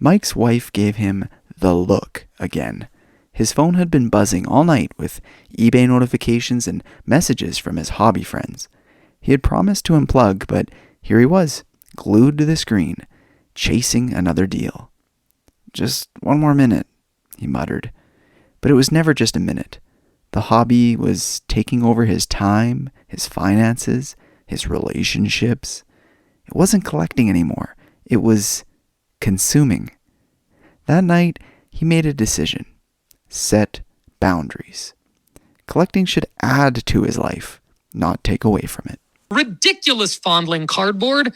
Mike's wife gave him the look again. His phone had been buzzing all night with eBay notifications and messages from his hobby friends. He had promised to unplug, but here he was, glued to the screen, chasing another deal. "Just one more minute," he muttered. But it was never just a minute. The hobby was taking over his time, his finances, his relationships. It wasn't collecting anymore. It was consuming. That night, he made a decision. Set boundaries. Collecting should add to his life, not take away from it. Ridiculous fondling cardboard.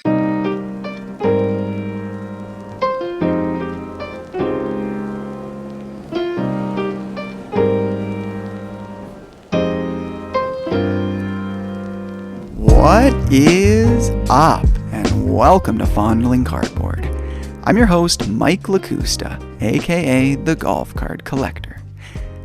What is up? And welcome to Fondling Cardboard. I'm your host, Mike Lakusta, aka the Golf Card Collector.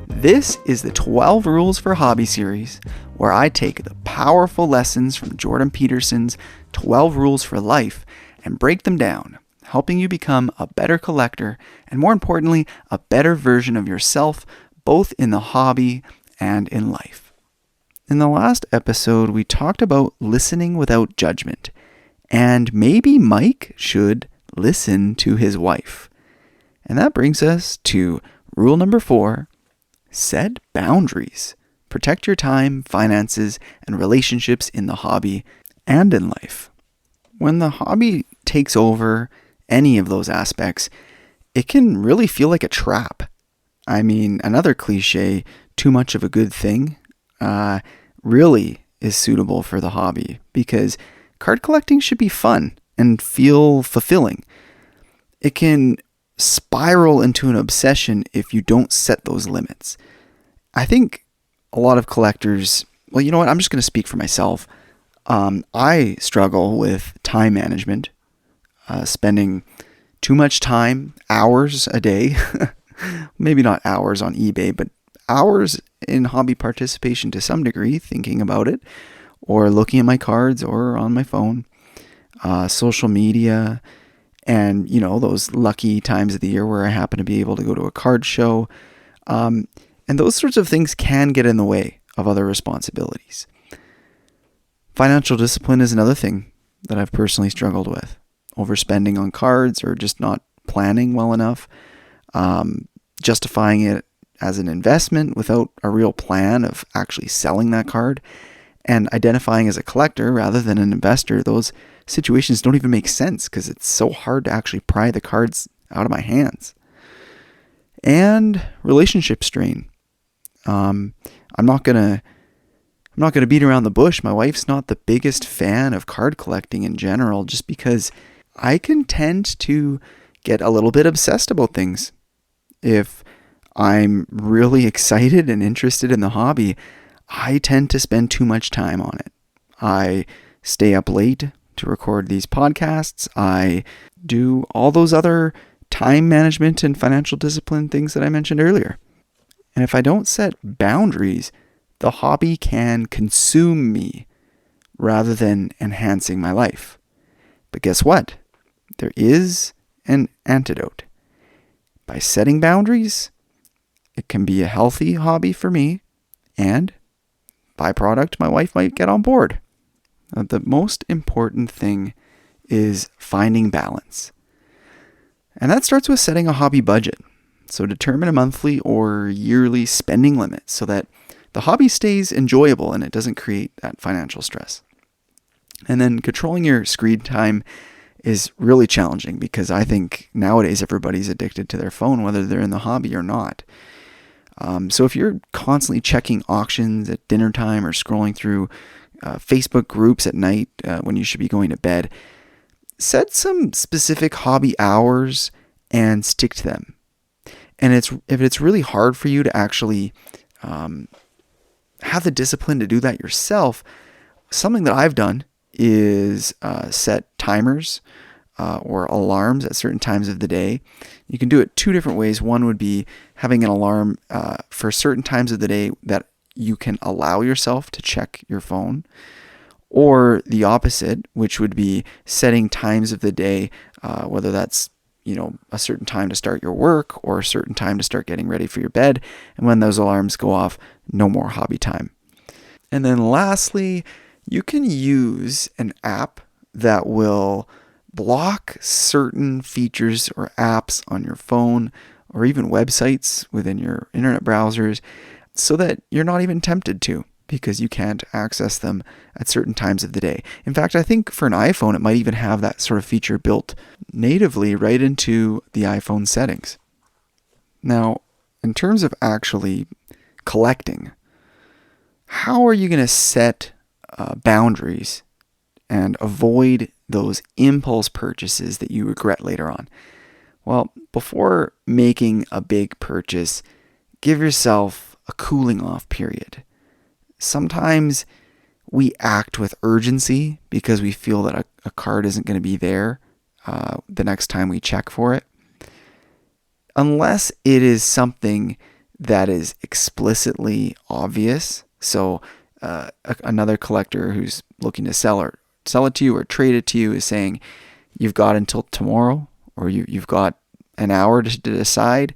This is the 12 Rules for Hobby series, where I take the powerful lessons from Jordan Peterson's 12 Rules for Life and break them down, helping you become a better collector and, more importantly, a better version of yourself, both in the hobby and in life. In the last episode, we talked about listening without judgment, and maybe Mike should listen to his wife. And that brings us to rule number 4, set boundaries. Protect your time, finances, and relationships in the hobby and in life. When the hobby takes over any of those aspects, it can really feel like a trap. I mean, another cliche, too much of a good thing, really is suitable for the hobby, because card collecting should be fun and feel fulfilling. It can spiral into an obsession if you don't set those limits. I think a lot of collectors, well, you know what? I'm just going to speak for myself. I struggle with time management, spending too much time, hours a day, maybe not hours on eBay, but hours in hobby participation to some degree, thinking about it, or looking at my cards or on my phone, social media, and, those lucky times of the year where I happen to be able to go to a card show. And those sorts of things can get in the way of other responsibilities. Financial discipline is another thing that I've personally struggled with. Overspending on cards or just not planning well enough, justifying it as an investment without a real plan of actually selling that card, and identifying as a collector rather than an investor. Those situations don't even make sense because it's so hard to actually pry the cards out of my hands. And relationship strain. I'm not gonna beat around the bush. My wife's not the biggest fan of card collecting in general, just because I can tend to get a little bit obsessed about things. If I'm really excited and interested in the hobby, I tend to spend too much time on it. I stay up late to record these podcasts. I do all those other time management and financial discipline things that I mentioned earlier. And if I don't set boundaries, the hobby can consume me rather than enhancing my life. But guess what? There is an antidote. By setting boundaries, it can be a healthy hobby for me, and byproduct, my wife might get on board. The most important thing is finding balance. And that starts with setting a hobby budget. So determine a monthly or yearly spending limit so that the hobby stays enjoyable and it doesn't create that financial stress. And then controlling your screen time is really challenging, because I think nowadays everybody's addicted to their phone, whether they're in the hobby or not. So if you're constantly checking auctions at dinner time or scrolling through Facebook groups at night when you should be going to bed, set some specific hobby hours and stick to them. And if it's really hard for you to actually have the discipline to do that yourself, something that I've done is set timers or alarms at certain times of the day. You can do it two different ways. One would be having an alarm for certain times of the day that you can allow yourself to check your phone, or the opposite, which would be setting times of the day, whether that's a certain time to start your work or a certain time to start getting ready for your bed. And when those alarms go off, no more hobby time. And then lastly, you can use an app that will block certain features or apps on your phone or even websites within your internet browsers so that you're not even tempted to, because you can't access them at certain times of the day. In fact, I think for an iPhone, it might even have that sort of feature built natively right into the iPhone settings. Now, in terms of actually collecting, how are you going to set boundaries and avoid those impulse purchases that you regret later on? Well, before making a big purchase, give yourself a cooling off period. Sometimes we act with urgency because we feel that a card isn't going to be there the next time we check for it. Unless it is something that is explicitly obvious. So another collector who's looking to sell it to you or trade it to you is saying, you've got until tomorrow, or you've got an hour to decide.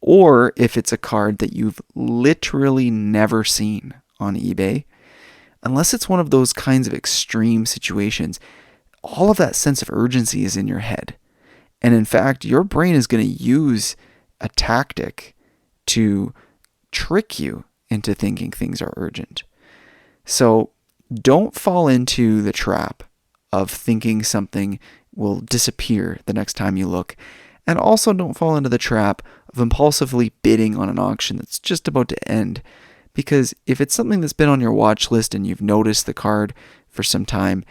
Or if it's a card that you've literally never seen on eBay, unless it's one of those kinds of extreme situations, all of that sense of urgency is in your head. And in fact, your brain is going to use a tactic to trick you into thinking things are urgent. So don't fall into the trap of thinking something will disappear the next time you look. And also don't fall into the trap of impulsively bidding on an auction that's just about to end. Because if it's something that's been on your watch list and you've noticed the card for some time,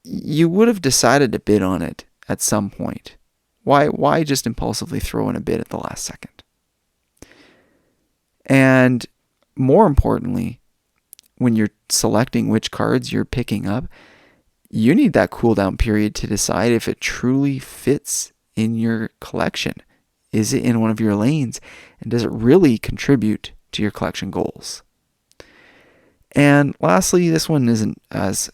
you would have decided to bid on it at some point. Why just impulsively throw in a bid at the last second? And more importantly, when you're selecting which cards you're picking up, you need that cool down period to decide if it truly fits in your collection. Is it in one of your lanes? And does it really contribute to your collection goals? And lastly, this one isn't as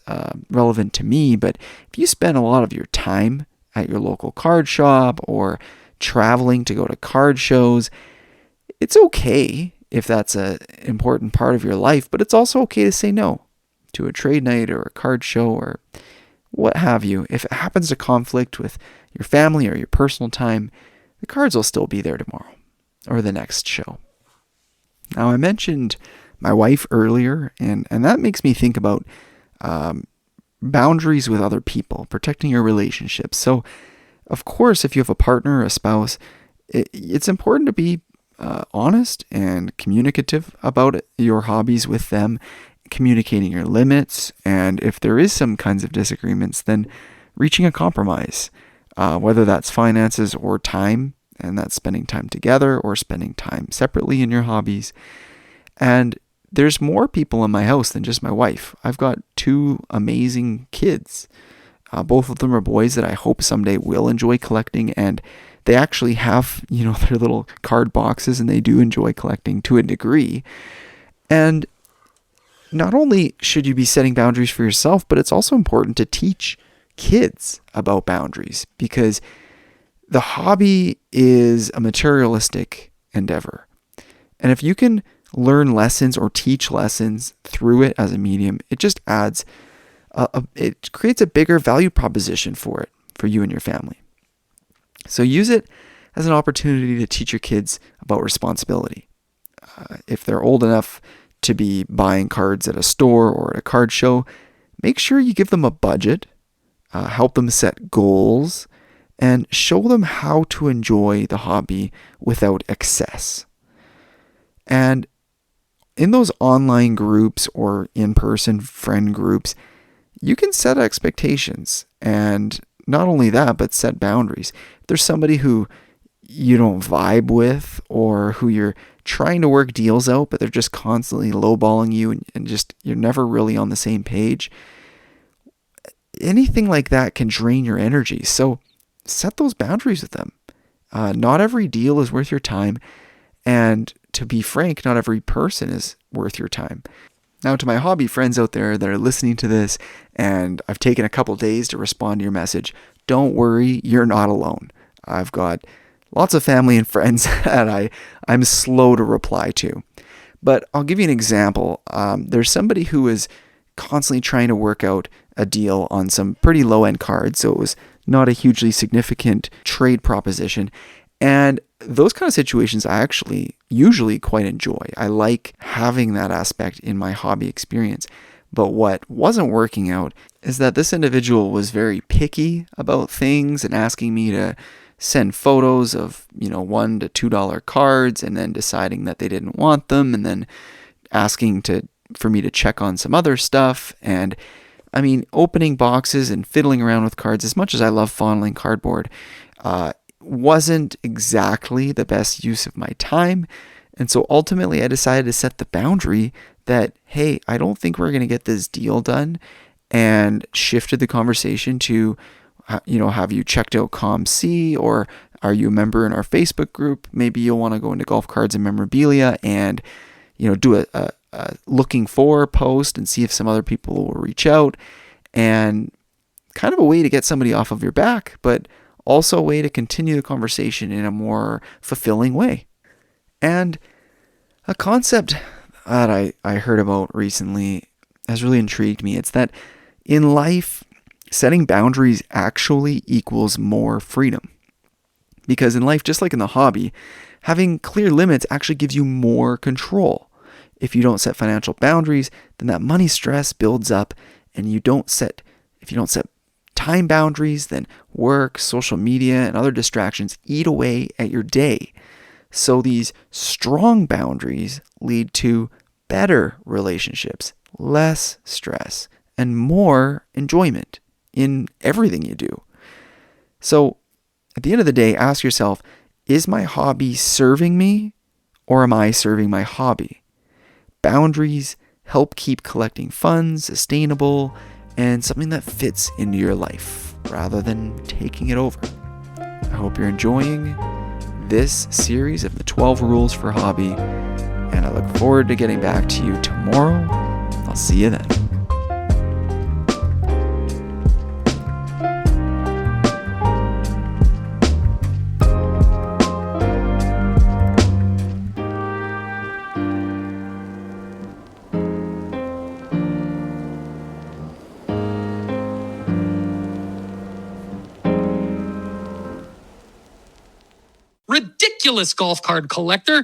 relevant to me, but if you spend a lot of your time at your local card shop or traveling to go to card shows, it's okay if that's an important part of your life, but it's also okay to say no to a trade night or a card show or what have you. If it happens to conflict with your family or your personal time, the cards will still be there tomorrow or the next show. Now, I mentioned my wife earlier, and that makes me think about boundaries with other people, protecting your relationships. So, of course, if you have a partner or a spouse, it's important to be honest and communicative about your hobbies with them, communicating your limits, and if there is some kinds of disagreements, then reaching a compromise, whether that's finances or time, and that's spending time together or spending time separately in your hobbies. And there's more people in my house than just my wife. I've got 2 amazing kids. Both of them are boys that I hope someday will enjoy collecting, and they actually have, their little card boxes, and they do enjoy collecting to a degree. And not only should you be setting boundaries for yourself, but it's also important to teach kids about boundaries, because the hobby is a materialistic endeavor. And if you can learn lessons or teach lessons through it as a medium, it just adds, it creates a bigger value proposition for you and your family. So use it as an opportunity to teach your kids about responsibility. If they're old enough to be buying cards at a store or at a card show, make sure you give them a budget, help them set goals, and show them how to enjoy the hobby without excess. And in those online groups or in-person friend groups, you can set expectations, and not only that, but set boundaries. If there's somebody who you don't vibe with, or who you're trying to work deals out, but they're just constantly lowballing you and just you're never really on the same page, anything like that can drain your energy. So set those boundaries with them. Not every deal is worth your time, and to be frank, not every person is worth your time. Now, to my hobby friends out there that are listening to this, and I've taken a couple days to respond to your message, don't worry, you're not alone. I've got lots of family and friends that I'm slow to reply to. But I'll give you an example. There's somebody who is constantly trying to work out a deal on some pretty low-end cards, so it was not a hugely significant trade proposition. And those kind of situations I actually usually quite enjoy. I like having that aspect in my hobby experience. But what wasn't working out is that this individual was very picky about things and asking me to send photos of, $1 to $2 cards and then deciding that they didn't want them and then asking for me to check on some other stuff. And I mean, opening boxes and fiddling around with cards, as much as I love fondling cardboard, wasn't exactly the best use of my time. And so ultimately I decided to set the boundary that, hey, I don't think we're going to get this deal done, and shifted the conversation to, have you checked out ComC, or are you a member in our Facebook group? Maybe you'll want to go into golf cards and memorabilia and, do a looking for post and see if some other people will reach out, and kind of a way to get somebody off of your back, but also a way to continue the conversation in a more fulfilling way. And a concept that I heard about recently has really intrigued me. It's that in life, setting boundaries actually equals more freedom. Because in life, just like in the hobby, having clear limits actually gives you more control. If you don't set financial boundaries, then that money stress builds up, and if you don't set time boundaries, then work, social media, and other distractions eat away at your day. So these strong boundaries lead to better relationships, less stress, and more enjoyment in everything you do. So at the end of the day, ask yourself, is my hobby serving me, or am I serving my hobby? Boundaries help keep collecting funds sustainable and something that fits into your life rather than taking it over. I hope you're enjoying this series of the 12 Rules for Hobby, and I look forward to getting back to you tomorrow. I'll see you then. Ridiculous golf card collector.